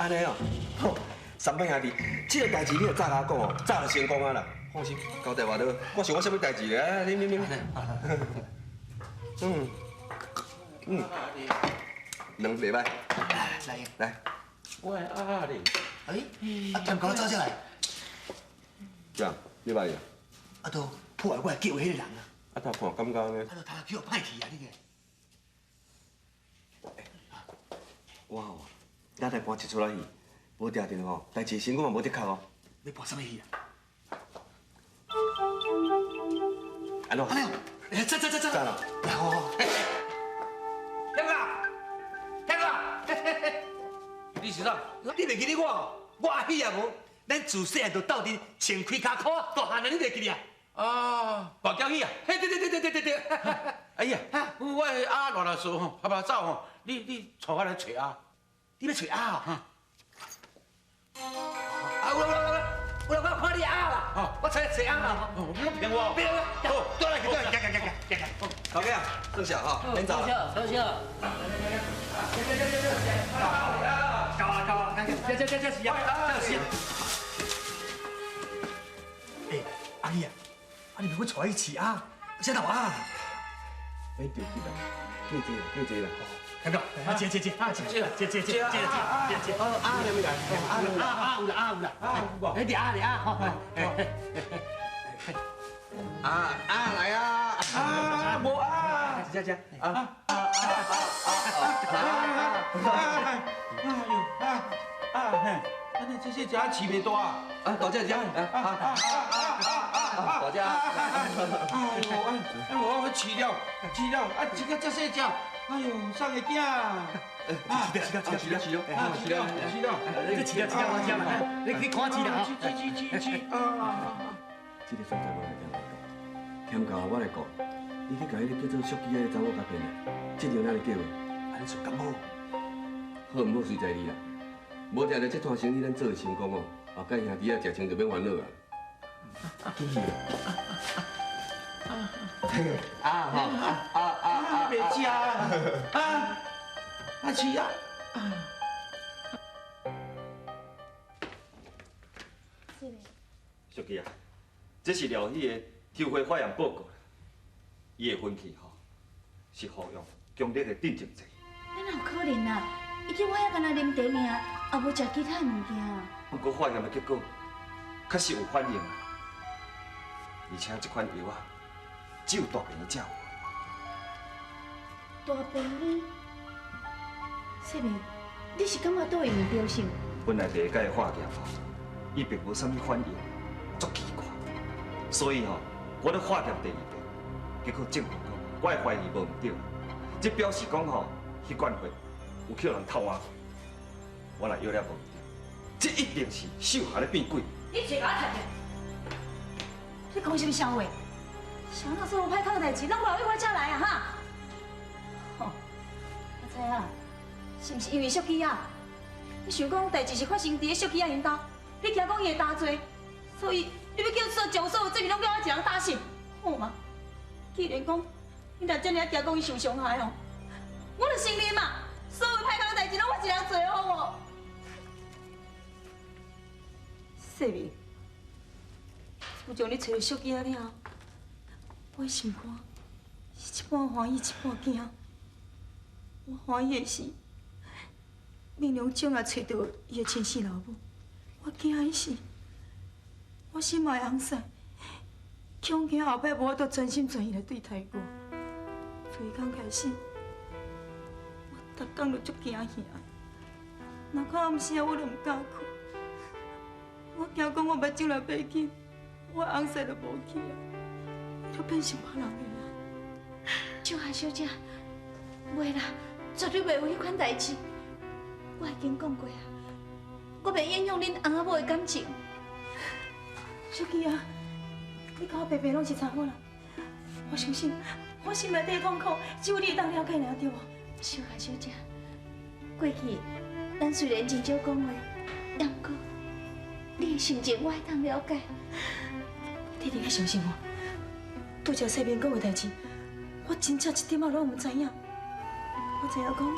安尼哦，吼，三伯兄弟，这个代志你就早甲我讲哦，早就成功啊啦。放心，交代我了，我想我什么代志咧？啊，你。两袂歹。来。我的鸭咧。哎，添搞走进来。呀，你歹呀？都破坏我叫迄个人啊！他看感觉呢？他叫歹去啊！你个。我吼，咱来搬一出来戏，无定定吼，代志成功嘛无得靠哦。你搬什么戏啊？安怎？哎呦，走。走啦。好。香哥，你是啥？你袂记得我戏也无，咱自细汉就斗阵穿开脚裤，大汉了你袂记得啊？啊，大脚戏啊！嘿，对。哎呀，我的鸭乱说吼，拍走吼，你带我来找鸭。你要找鸭啊？我看你鸭啦，我找鸭啦。不要骗我！别，好，过来，头家，坐下哈，免走啦。坐下。搞，这是鸭，这是。哎，阿姨啊，你咪要带伊饲鸭，先头啊。哎，对啦，叫这啦。看到，接。接。啊，有啦，哎，你啊，好。来啊！无啊！这。你这些家饲袂大啊？大只，大只。我饲了，这个这细只，哎呦，生个囝。饲了。你去看饲啦。这个所在我来听你讲，欠教我来讲，你去甲迄个叫做淑姬的查某甲骗来，这条哪里叫的？安说咁好，好唔好随在你啦。无定着这摊生意咱做会成功哦，后盖兄弟啊食清就免烦恼啊。记去。别吃啊！饲啊！淑姬啊，这是廖喜的抽回法院报告，伊的分期吼是服用强烈的镇静剂。那哪有可能啊？伊叫我遐干那啉茶尔，也无食其他物件。不过化验的结果确实有反应啊，而且这款药啊，只有大病医才有。大病医，细妹，你是感觉倒位唔对性？本来第一届化验吼，伊并无啥物反应，足奇怪。所以吼，我咧化验第二遍，结果证明讲我的怀疑无唔对，这表示讲吼，迄罐血有去人偷我。我若药了无唔对，这一定是手下咧变鬼。你嘴甲我踢你讲什么笑话？想那所有歹康的代志，拢无你我才来啊哈！吼，我知影，是毋是因为淑姬啊？你想讲代志是发生伫咧淑姬啊因兜，你惊讲伊会担罪，所以你要将所有证明拢叫我一人打信，好吗？既然讲你若真正惊讲伊受伤害哦，我就承认嘛，所有歹康的代志拢我一人做好无？细明，自从你找到淑姬啊了后，我的心肝是一半欢喜一半惊。我欢喜的是，明良总也找到伊的亲生老母；我惊的是，我心爱的翁婿，恐惊后摆无法度全心全意来对待我。从伊刚开始，我逐工都足惊吓。若到暗时啊，我都唔敢困。我惊讲我目睭若闭紧，我翁婿就无去啊，伊就变成别人的啊。小夏小姐，袂啦，绝对袂有迄款代志。我已经讲过啊，我袂影响恁翁仔某的感情。小琪啊，你甲我白白拢是查某人，我相信我心内底痛苦，只有你会当了解尔对无？小夏小姐，过去咱虽然真少讲话，但不过你的心情我会当了解。你一定要相信我，拄着西面讲的代志，我真正一点仔拢唔知影。我知影讲，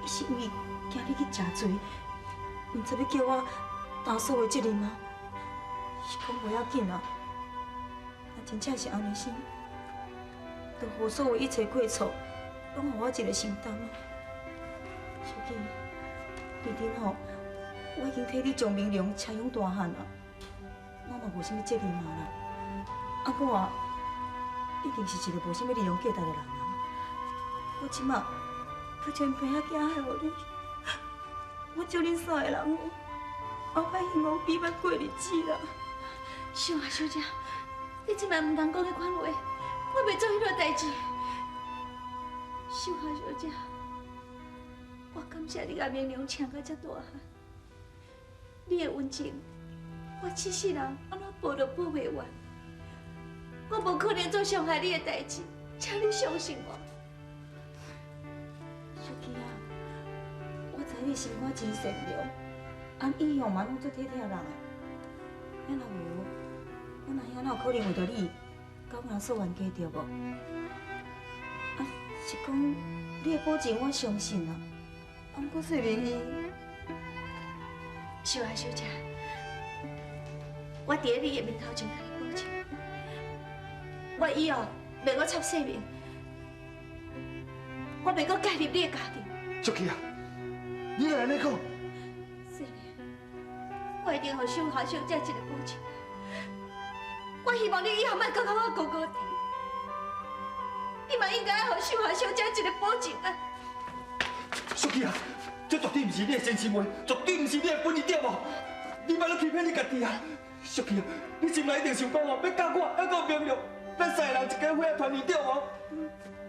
伊是因为惊你去食罪，唔知要叫我担所有责任吗？是讲袂要紧啊，若真正是安尼生，就互所有一切过错，拢互我一个承担啊。小姐，其实吼，我已经替你将明良车养大汉啊，我嘛无啥物责任嘛啦。啊，我啊，一定是一个无啥物利用价值的人啊。我即马佫将病仔惊害互你，我祝恁三个人哦，后摆幸福美满过日子啦。秀华小姐，你即摆唔通讲迄款话，我袂做迄落代志。秀华小姐，我感谢你甲明良请到遮大汉，你的恩情，我一世人安怎报都报袂完。我无可能做伤害你的代志，请你相信我。小琪啊，我知你心肝真善良，按以后嘛拢做体贴人的。咱若无，我哪有可能为着你，甲我人说冤家着无？啊，是讲你的保证我相信啊。啊，不过说明伊，秀华小姐，我伫咧你的面头前甲你保证，我以后袂阁插性命，我袂阁介入你的家庭。小琪啊，你会安尼讲？是的，我一定互秀华小姐一个保证。我希望你以后莫搁甲我高高低，你嘛应该爱互秀华小姐一个保证啊！小琪啊，这绝对不是你的真心话，绝对不是你的本意，对无？你莫咧欺骗你家己啊！小琪啊，你心内一定想讲哦，要教我，还有明亮，咱三个人一家伙仔团圆，对无？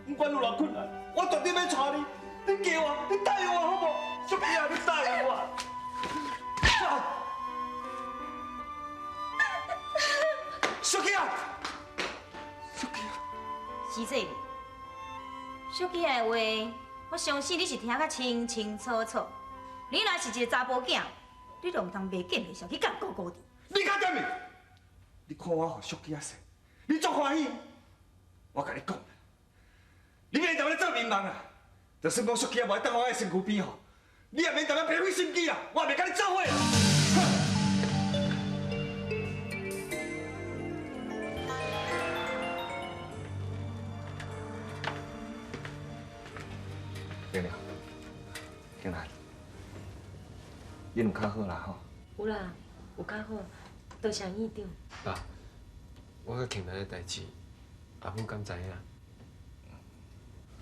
不管有偌困难，我绝对要带你。你叫我，你答应我好不好？小琪啊，你答应我。小琪啊，小琪啊，是这个。小琪的话，我相信你是听甲清清楚楚。你若是一个查甫囝，你就唔通袂见袂笑去甲高高低。你敢点面？你看我互小琪啊说，你足欢喜。我甲你讲，你免踮咧做面梦啊！就算讲小琪啊无爱等我喺身躯边吼，你也免踮咧赔费心机啊！我也袂甲你做伙啦。亮亮，景兰，你有较好啦吼？有啦，有较好，多谢院长。爸，我甲庆兰的代志，阿母敢知影？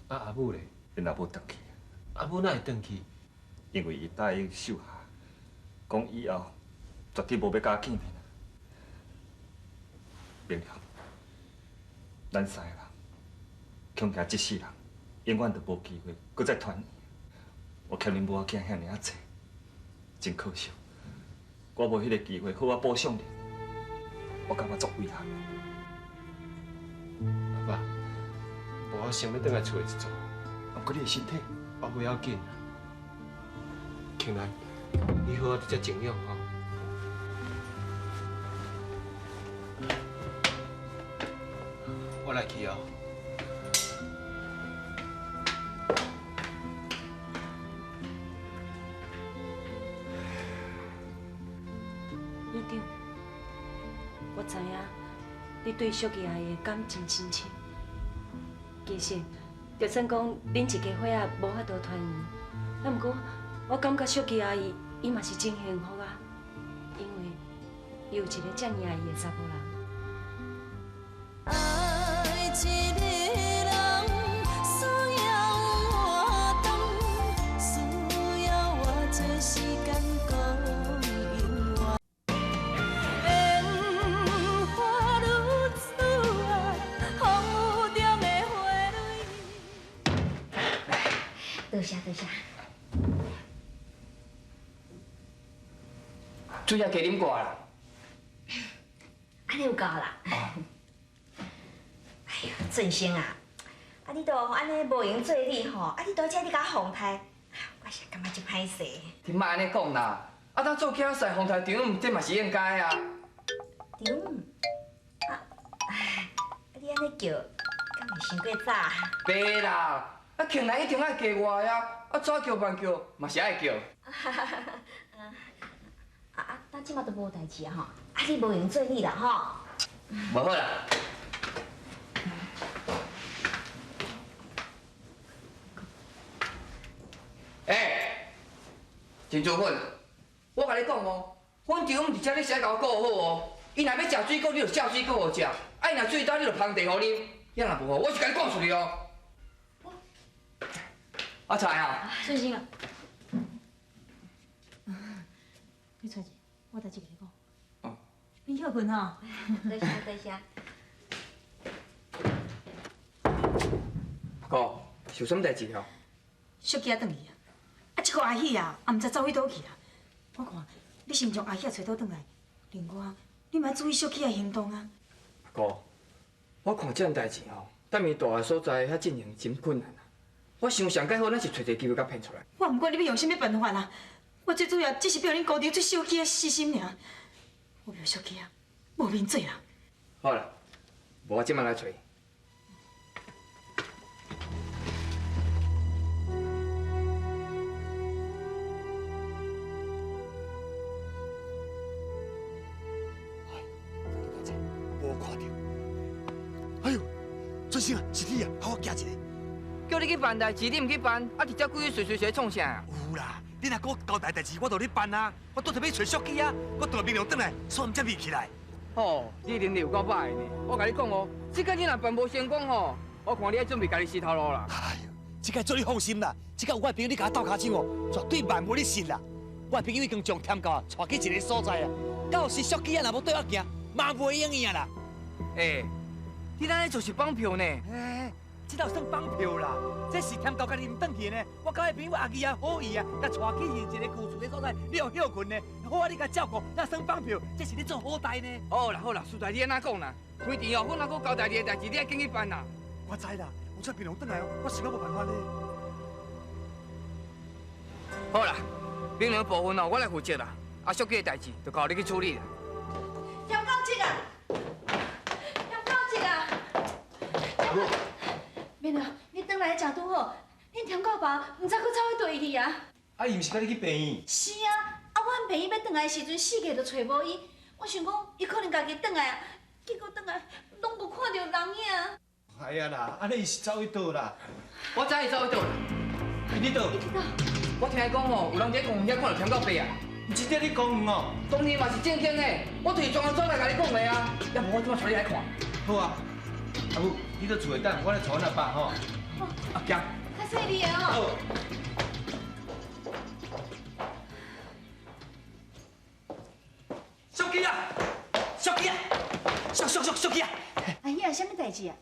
啊，阿母咧？因阿母回去，阿母哪会回去？因为伊答应秀霞，讲以后绝对无要甲我见面。明亮，咱三个人恐惊这世人永远都无机会搁再团圆。我欠恁母仔囝遐尔啊济，真可惜。我无迄个机会好好补偿你，我感觉足遗憾。阿爸，无我想要倒来厝里一座。不过你的身体，我不要紧。庆兰，你好好伫遮静养吼。我来去哦。院长，我知影你对小琪阿姨感真深切。其实，就算讲恁一家伙仔无法度团圆，啊，不过我感觉小琪阿姨伊嘛是真幸福啊，因为伊有一个遮尔爱伊的查甫人。爱一个人需要活动，需要我做时间讲永远。烟花如此啊，风雨中的花蕊。多谢多谢。水也加啉寡啦。安尼有够啦。哎呀，振兴啊，啊你都安尼无闲做你吼，啊你都遮你甲风台，我是感觉真歹势。你莫安尼讲啦，啊，咱做囝婿红台场，这嘛是应该啊。场你安尼叫，敢会伤过早？袂啦，啊，庆来一定爱加我呀，啊，早叫晚叫嘛是爱叫。即马都无代志啊吼，啊你无用做你啦吼。无好啦。真做粉，我甲你讲哦，阮丈夫伫遮，你先甲我顾好哦。伊若要食水果，你就烧水果互食；啊，伊若水倒，你就烘茶互啉。遐若无好，我是甲你讲出去哦。阿财啊，顺心啊，你出去，我代志甲你讲。哦。你休困吼。多谢多谢。哥，是有啥物代志哦？小姐转去啊！啊，这个阿喜啊，也毋知走去倒去啊。我看你先将阿喜找倒转来，另外你嘛注意小姐的行动啊。哥，我看这样代志吼，等伊大个所在遐进行真困难啊。我想上介好，咱是找一个机会甲骗出来。我毋管你要用啥物办法啦，我最主要只是不要恁高调做小姐的私心尔。我不要小姐啊，无面做啦。好啦，无我即摆来找伊。无看到。哎呦，尊生啊，是你啊，好我行一个。叫你去办代志，你唔去办，啊，直接规矩随创啥啊？有啦，你若搁交代代志，我就咧办啊。我拄特要找小姐啊，我倒明亮转来，煞毋接你起来。哦，你能力有够歹呢！我甲你讲哦，这个你若办无成功吼，我看你要准备家己死头路啦。哎呦，这个做你放心啦，这个有我朋友你甲我斗骹手哦，绝对万无你信啦。我朋友已经将天狗啊带去一个所在啊，到时小姐啊若要对我行，嘛袂用伊啊啦。你那就是绑票呢？这道算绑票啦，这是天狗家己唔转去呢。我甲我朋友阿姨啊好意啊，甲带去现一个旧厝的所在，你有休困呢，好啊你甲照顾，那算绑票，这是你做好代呢。好啦好啦，事代你安怎讲啦？开店哦，我若搁交代你的代志，你爱紧去办啦。我知啦，有这平常转来哦，我想要无办法呢。好啦，平常部分哦，我来负责啦。啊，小姐的代志就交你去处理啦。杨高志啊，杨高志啊，明了，你转来正拄好，恁天狗爸唔知佮走去倒去啊？啊，伊毋是甲你去病院？是啊，阮病院要转来的时阵，4个都找无伊，我想讲伊可能家己转来啊，结果转来拢无看到人影。哎呀啦，安尼伊是走去倒啦？我知伊走去倒，你倒？我听讲哦，有人伫公园遐看到天狗爸啊。毋是伫你讲哦？当然嘛是正经的，我就是专来甲你讲的啊。要不我怎么带你来看？好啊，阿母，你到厝内等，我来找阮阿爸吼。啊，行。较细腻的哦。小姐啊，小姐啊，小姐啊！阿姨啊，什么代志啊？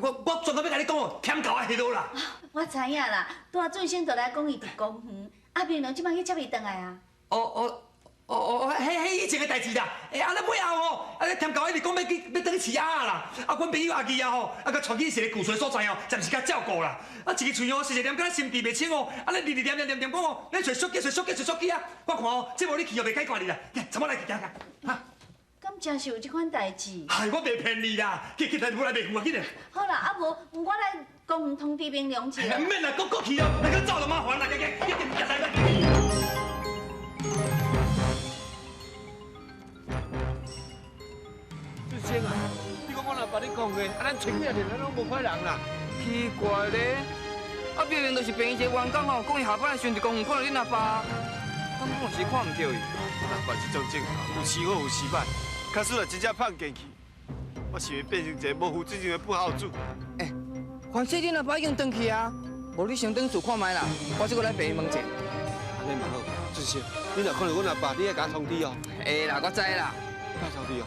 我专门要甲你讲哦，天狗啊迄落啦。我知影啦，大俊生就来讲伊伫公园，啊明良即摆去接伊转来啊。迄以前的代志啦。啊，咱尾后吼，天狗一直讲要转去饲鸭啦。啊，阮朋友阿姨啊吼，啊，甲带去一个旧厝所在哦，暂时甲照顾啦。啊，一个喙哦，实念敢心地袂清哦，啊，咱念讲哦，咱找小姐啊。我看哦，这无你去哦，袂解决你啦。怎么来去行？哈？敢真是有这款代志？哎，我袂骗你啦，去来不来袂赴啊，紧嘞。好啦，啊无，我来公园通知明良一下。唔免啦，搁去哦，那个走就麻烦啦，先啊，你讲我若把你讲的，啊，咱前几日咱拢无看人啦。奇怪咧，啊，明明就是病院一个员工哦，讲伊下班的时阵就公园看到恁阿爸，敢可能是看唔到伊？难怪这种镜头有时好有时歹，假使若真正碰进去，我想会变成一个无负责任的不好主。反正恁阿爸已经转去啊，无你先转厝看卖啦，我这个来病院问者。安尼嘛好，志兴，你若看到阮阿爸，你爱甲我通知哦。会啦，我知啦。甲通知哦。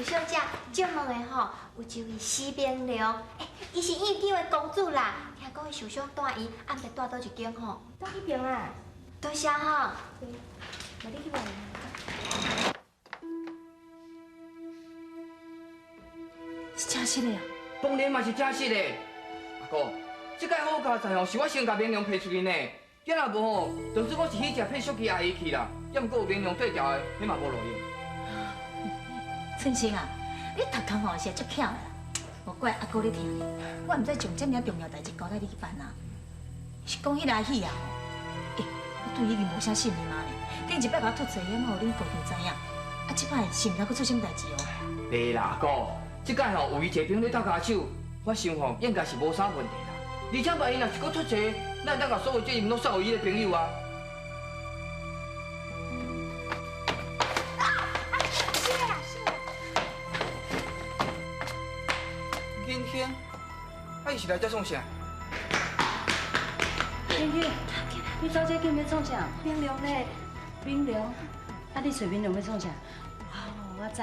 小姐，祝问的吼，有一位施明良，伊是燕京的公主啦。听讲伊受伤带伊，暗暝带倒一间吼，带去边啊？多谢吼。无你去问。是真实的啊？当然嘛是真实的。阿哥，这个好佳在哦，是我先甲明良批出去呢。要若无吼，就算我是去食配小姐阿姨去啦，要毋过有明良对调的，你嘛无路用。春生啊，你读空吼是足巧的啦，无怪阿哥你听你，我毋知将这么重要代志交代你去办啊。是讲迄个戏啊吼，我对伊已经无啥信任啊呢。顶一摆甲我吐槽，险，我互恁部长知影，啊，即摆是毋知佫出什么代志哦。袂啦，哥，即摆吼有伊摕兵咧斗骹手，我想吼应该是无啥问题啦。而且万一若是佫出错，咱当甲所有责任拢甩给伊的朋友啊。明天，啊，伊是来这创啥？天天，你早这紧要创啥？明良嘞，明良，啊，你找明良要创啥？哦，我知，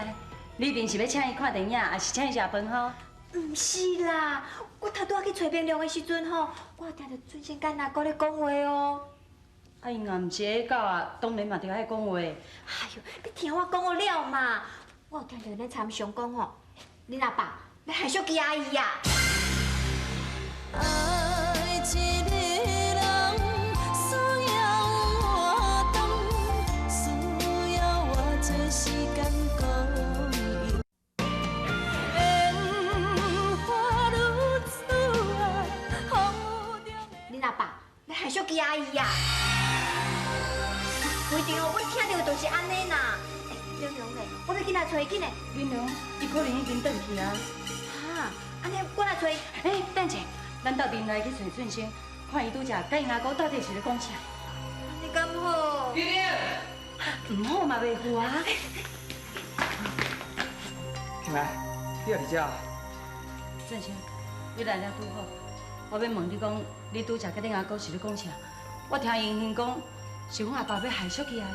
你一定是要请伊看电影，还是请伊食饭吼？唔是啦，我头拄仔去找明良的时阵吼，我听到准先干阿哥咧讲话哦。啊，因也唔是个狗啊，当然嘛着爱讲话。哎呦，你听我讲了嘛，我有听到恁参详讲吼，恁阿爸要害小琪阿姨呀。爱一个人需要活动，需要我这时间讲伊。烟花如此啊，恁阿爸要害小琪阿姨呀。规定哦，我听到就是安尼啦。明良嘞，我要紧来找伊紧嘞。明良，伊可能已经转去啊。哈，安尼我来找伊。哎，等者，咱到店内去找俊生，看伊拄则甲因阿姑到底是咧讲啥。你敢好？弟弟，唔好嘛袂赴啊。平来，你也伫遮？俊生，你来了拄好。我要问你讲，你拄则甲恁阿姑是咧讲啥？我听英雄讲，是阮阿爸要害小琪阿姨。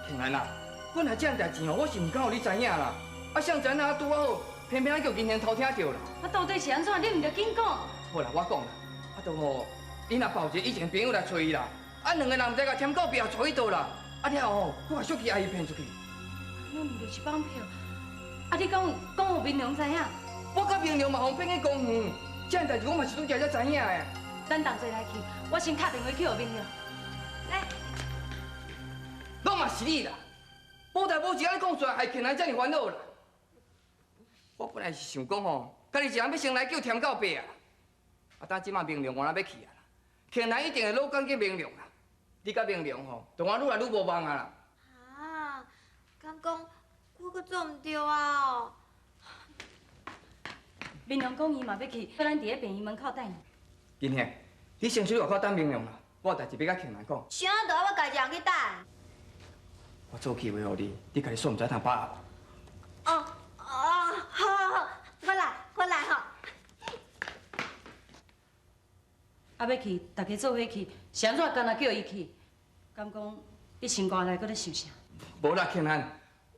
平来啦，本来这样代志哦，我是唔敢互你知影啦。啊，谁知影啊拄好，偏偏叫今天偷听到啦。啊，到底是安怎？你唔着紧讲。好啦，我讲啦，啊，都吼，恁阿爸有一个以前朋友来找伊啦，啊，两个人唔知甲添到壁找伊倒啦，啊，了后佫把小琪阿姨骗出去。那唔就是放票？啊，你讲互明良知影？我甲明良嘛互骗去公园，这样代志我嘛是拄则才知影的。咱同齐来去，我先打电话去互明良。来，拢嘛是你啦，无代无志安尼讲出来，害欠人遮尔烦恼啦。我本来是想讲吼，家己一人要先来救添到壁啊，啊，等即马明良我那要去啊啦，欠人一定会老感激明良啦。你甲明良吼，同我愈来愈无望啊啦。啊，敢讲我搁做唔对啊哦？明良讲伊嘛要去，叫咱伫咧病院门口等伊。金兄，你先去外口等明良啦，我有代志要甲欠人讲。啥都要我家己人去等。我做机会互你，你家己煞唔知通把握。哦，好，我来吼。啊，要去，大家做伙去，是安怎干那叫伊去？敢讲你心肝内搁咧想啥？无啦，欠人，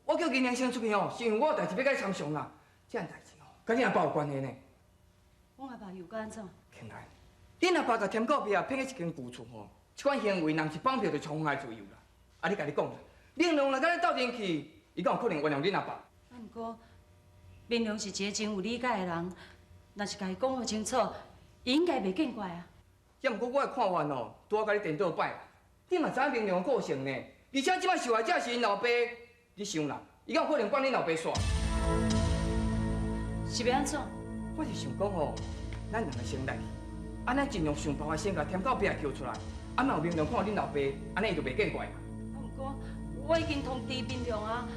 我叫金兄先出去吼，是因为我有代志要甲你参详啦。这样代志吼，甲你阿爸有关系呢。阮阿爸又搁安怎？欠人，恁阿爸甲添到壁啊，骗去一间旧厝吼，这款行为若是放票就冲害自由啦。啊，你家己讲啦，明良若甲你斗阵去，伊敢有可能原谅恁阿爸？啊，毋过明良是一个真有理解的人，若是甲伊讲好清楚，伊应该袂见怪啊。也毋过我的看法吼，拄好甲你颠倒摆啦。你嘛知影明良的个性呢？而且即摆受害者是因老爸，你想啦，伊敢有可能帮恁老爸煞？是要安怎？我是想讲吼，咱两个先来去，啊，咱尽量想办法先甲添到壁救出来，啊，若有明良看到恁老爸，安尼伊就袂见怪啦。啊，毋过我已经通知明良啊，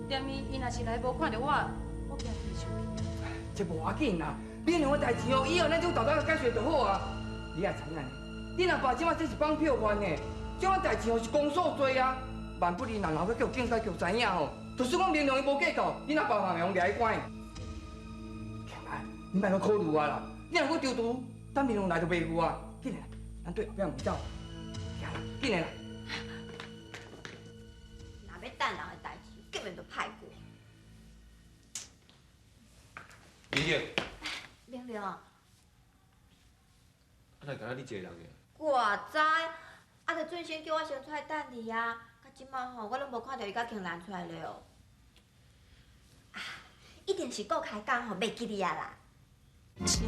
踮伊若是来无看到我惊伊生气。这无要紧啦，明良的代志哦，以后咱就豆豆解决就好啊。你也知影呢，恁阿爸即摆这是放票犯呢，这款代志哦是公诉罪啊。万不然，若后要叫警察局知影吼，就算讲明良伊无计较，恁阿爸嘛会用抓去关。天啊，你莫阁考虑啊啦，你若阁丢毒，等明良来就袂赴啊。紧来，咱对后壁门走。行啦，紧来啦。若要等人的代志，根本就歹过。明月，明良啊，啊，哪敢若你一个人个？我知，啊，着准先叫我先出来等你啊。到即摆吼，我拢无看到伊甲庆兰出来了。啊，一定是顾开讲吼，袂记你啊啦。情